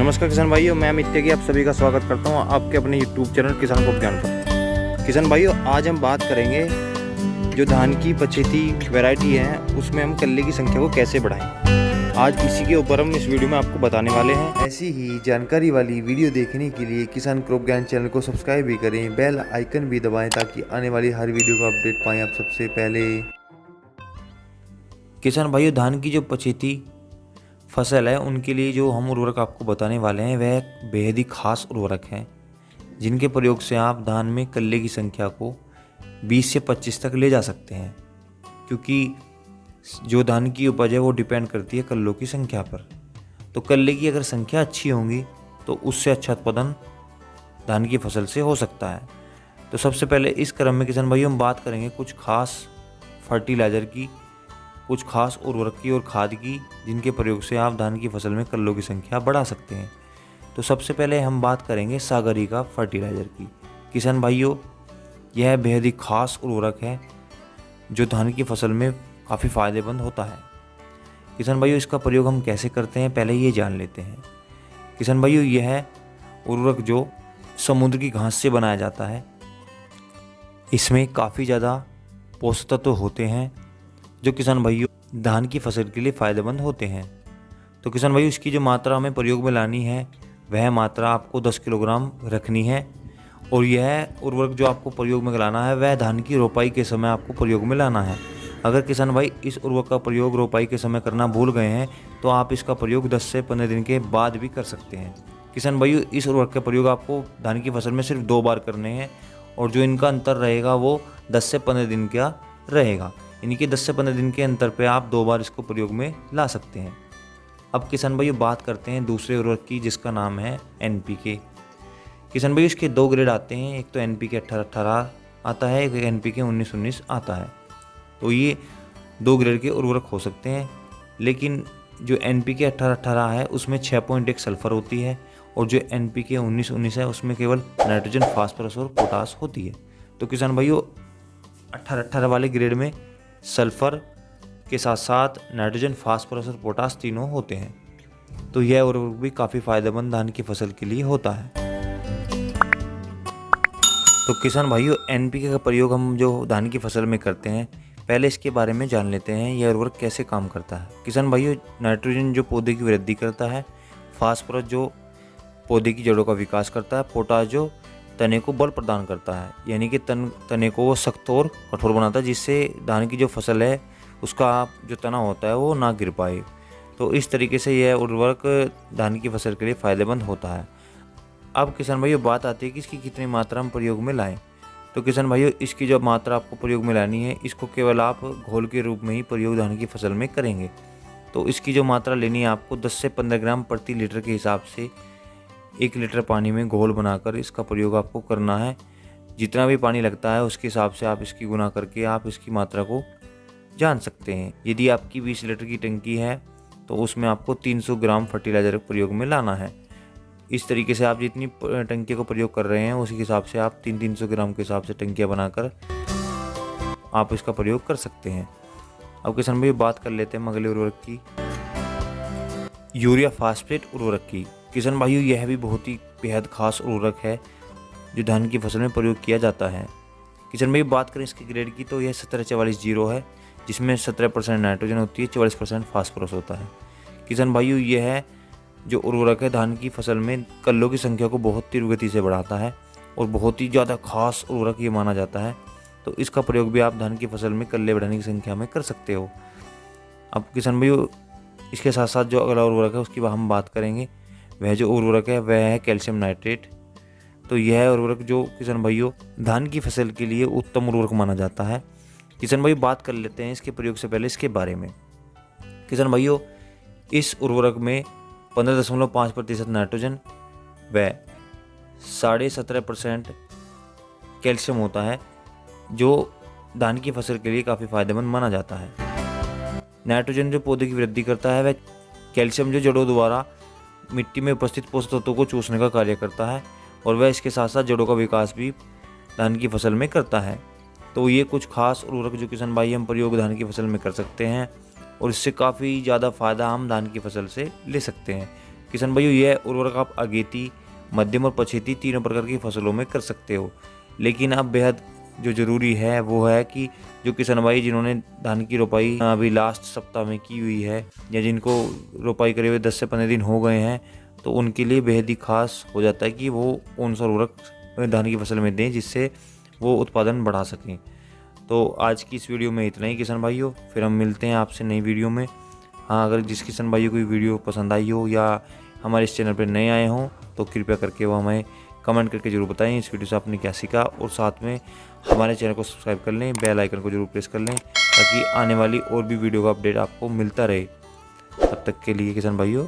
नमस्कार किसान भाइयों, मैं अमित त्यागी आप सभी का स्वागत करता हूं आपके अपने YouTube चैनल किसान को ज्ञान पर। किसान भाइयों, आज हम बात करेंगे जो धान की पछेती वैरायटी है उसमें हम कल्ले की संख्या को कैसे बढ़ाएं। आज इसी के ऊपर हम इस वीडियो में आपको बताने वाले हैं। ऐसी ही जानकारी वाली वीडियो देखने के लिए किसान क्रॉप ज्ञान चैनल को सब्सक्राइब भी करें, बेल आइकन भी दबाएं ताकि आने वाली हर वीडियो का अपडेट पाएं आप सबसे पहले। किसान भाइयों, धान की जो पछेती फसल है उनके लिए जो हम उर्वरक आपको बताने वाले हैं वह बेहद ही खास उर्वरक हैं, जिनके प्रयोग से आप धान में कल्ले की संख्या को 20 से 25 तक ले जा सकते हैं। क्योंकि जो धान की उपज है वो डिपेंड करती है कल्लों की संख्या पर। तो कल्ले की अगर संख्या अच्छी होंगी तो उससे अच्छा उत्पादन धान की फसल से हो सकता है। तो सबसे पहले इस क्रम में किसान भाइयों हम बात करेंगे कुछ खास फर्टिलाइज़र की, कुछ खास उर्वरक की और खाद की, जिनके प्रयोग से आप धान की फसल में कल्लों की संख्या बढ़ा सकते हैं। तो सबसे पहले हम बात करेंगे सागरिका फर्टिलाइज़र की। किसान भाइयों, यह बेहद ही खास उर्वरक है जो धान की फसल में काफ़ी फ़ायदेमंद होता है। किसान भाइयों, इसका प्रयोग हम कैसे करते हैं पहले ये जान लेते हैं। किसान भाइयों, यह उर्वरक जो समुद्र की घास से बनाया जाता है, इसमें काफ़ी ज़्यादा पोषक तत्व होते हैं जो किसान भाइयों धान की फसल के लिए फ़ायदेमंद होते हैं। तो किसान भाइयों, इसकी जो मात्रा हमें प्रयोग में लानी है वह मात्रा आपको 10 किलोग्राम रखनी है। और यह उर्वरक जो आपको प्रयोग में लाना है वह धान की रोपाई के समय आपको प्रयोग में लाना है। अगर किसान भाई इस उर्वरक का प्रयोग रोपाई के समय करना भूल गए हैं तो आप इसका प्रयोग 10 से 15 दिन के बाद भी कर सकते हैं। किसान भाइयों, इस उर्वरक का प्रयोग आपको धान की फसल में सिर्फ 2 बार करने हैं और जो इनका अंतर रहेगा वो 10 से 15 दिन का रहेगा। यानी कि 10 से 15 दिन के अंतर पे आप 2 बार इसको प्रयोग में ला सकते हैं। अब किसान भाइयों बात करते हैं दूसरे उर्वरक की, जिसका नाम है NPK। किसान भाइयों, इसके 2 ग्रेड आते हैं, एक तो NPK 18-18 आता है, एक NPK 19-19 आता है। तो ये 2 ग्रेड के उर्वरक हो सकते हैं, लेकिन जो NPK 18-18 है उसमें 6.1 सल्फर होती है और जो NPK 19-19 है उसमें केवल नाइट्रोजन, फास्फोरस और पोटास होती है। तो किसान भाइयों 18-18 वाले ग्रेड में सल्फर के साथ साथ नाइट्रोजन, फास्फोरस और पोटास तीनों होते हैं। तो यह उर्वरक भी काफ़ी फायदेमंद धान की फसल के लिए होता है। तो किसान भाइयों, NPK का प्रयोग हम जो धान की फसल में करते हैं पहले इसके बारे में जान लेते हैं, यह उर्वरक कैसे काम करता है। किसान भाइयों, नाइट्रोजन जो पौधे की वृद्धि करता है, फास्फोरस जो पौधे की जड़ों का विकास करता है, पोटास जो तने को बल प्रदान करता है, यानी कि तने को वो सख्त और कठोर बनाता है, जिससे धान की जो फसल है उसका जो तना होता है वो ना गिर पाए। तो इस तरीके से यह उर्वरक धान की फसल के लिए फ़ायदेमंद होता है। अब किसान भाइयों बात आती है कि इसकी कितनी मात्रा हम प्रयोग में लाएं। तो किसान भाइयों, इसकी जो मात्रा आपको प्रयोग में लानी है इसको केवल आप घोल के रूप में ही प्रयोग धान की फसल में करेंगे। तो इसकी जो मात्रा लेनी है आपको 10 से 15 ग्राम प्रति लीटर के हिसाब से 1 लीटर पानी में घोल बनाकर इसका प्रयोग आपको करना है। जितना भी पानी लगता है उसके हिसाब से आप इसकी गुना करके आप इसकी मात्रा को जान सकते हैं। यदि आपकी 20 लीटर की टंकी है तो उसमें आपको 300 ग्राम फर्टिलाइज़र प्रयोग में लाना है। इस तरीके से आप जितनी टंकी को प्रयोग कर रहे हैं उसी के हिसाब से आप 300 ग्राम के हिसाब से टंकियाँ बनाकर आप इसका प्रयोग कर सकते हैं। अब किसान भाई बात कर लेते हैं अगले उर्वरक की, यूरिया फास्फेट उर्वरक की। किसान भाइयों, यह भी बहुत ही बेहद खास उर्वरक है जो धान की फसल में प्रयोग किया जाता है। किसान भाई बात करें इसके ग्रेड की तो यह 1744-0 है, जिसमें 17% नाइट्रोजन होती है, 44% फास्फोरस होता है। किसान भाइयों, यह जो उर्वरक है धान की फसल में कल्लों की संख्या को बहुत तीव्र गति से बढ़ाता है और बहुत ही ज़्यादा खास उर्वरक ये माना जाता है। तो इसका प्रयोग भी आप धान की फसल में कल्ले बढ़ाने की संख्या में कर सकते हो। अब किसान भाइयों, इसके साथ साथ जो अगला उर्वरक है उसकी हम बात करेंगे। वह जो उर्वरक है वह है कैल्शियम नाइट्रेट। तो यह उर्वरक जो किसान भाइयों धान की फसल के लिए उत्तम उर्वरक माना जाता है। किसान भाई बात कर लेते हैं इसके प्रयोग से पहले इसके बारे में। किसान भाइयों, इस उर्वरक में 15.5% नाइट्रोजन व 17.5% कैल्शियम होता है, जो धान की फसल के लिए काफ़ी फायदेमंद माना जाता है। नाइट्रोजन जो पौधे की वृद्धि करता है वह कैल्शियम जो जड़ों द्वारा मिट्टी में उपस्थित पोषक तत्वों को चूसने का कार्य करता है और वह इसके साथ साथ जड़ों का विकास भी धान की फसल में करता है। तो ये कुछ खास उर्वरक जो किसान भाई हम प्रयोग धान की फसल में कर सकते हैं और इससे काफ़ी ज़्यादा फ़ायदा हम धान की फसल से ले सकते हैं। किसान भाइयों, यह उर्वरक आप अगेती, मध्यम और पछेती तीनों प्रकार की फसलों में कर सकते हो। लेकिन अब बेहद जो ज़रूरी है वो है कि जो किसान भाई जिन्होंने धान की रोपाई अभी लास्ट सप्ताह में की हुई है या जिनको रोपाई करे हुए 10 से 15 दिन हो गए हैं, तो उनके लिए बेहद ही खास हो जाता है कि वो कौन सा उर्वरक धान की फसल में दें जिससे वो उत्पादन बढ़ा सकें। तो आज की इस वीडियो में इतना ही किसान भाइयों, फिर हम मिलते हैं आपसे नई वीडियो में। हाँ, अगर जिस किसान भाइयों को वीडियो पसंद आई हो या हमारे इस चैनल पर नए आए हों तो कृपया करके वो हमें कमेंट करके जरूर बताएं इस वीडियो से आपने क्या सीखा, और साथ में हमारे चैनल को सब्सक्राइब कर लें, बेल आइकन को जरूर प्रेस कर लें ताकि आने वाली और भी वीडियो का अपडेट आपको मिलता रहे। तब तक के लिए किसान भाइयों।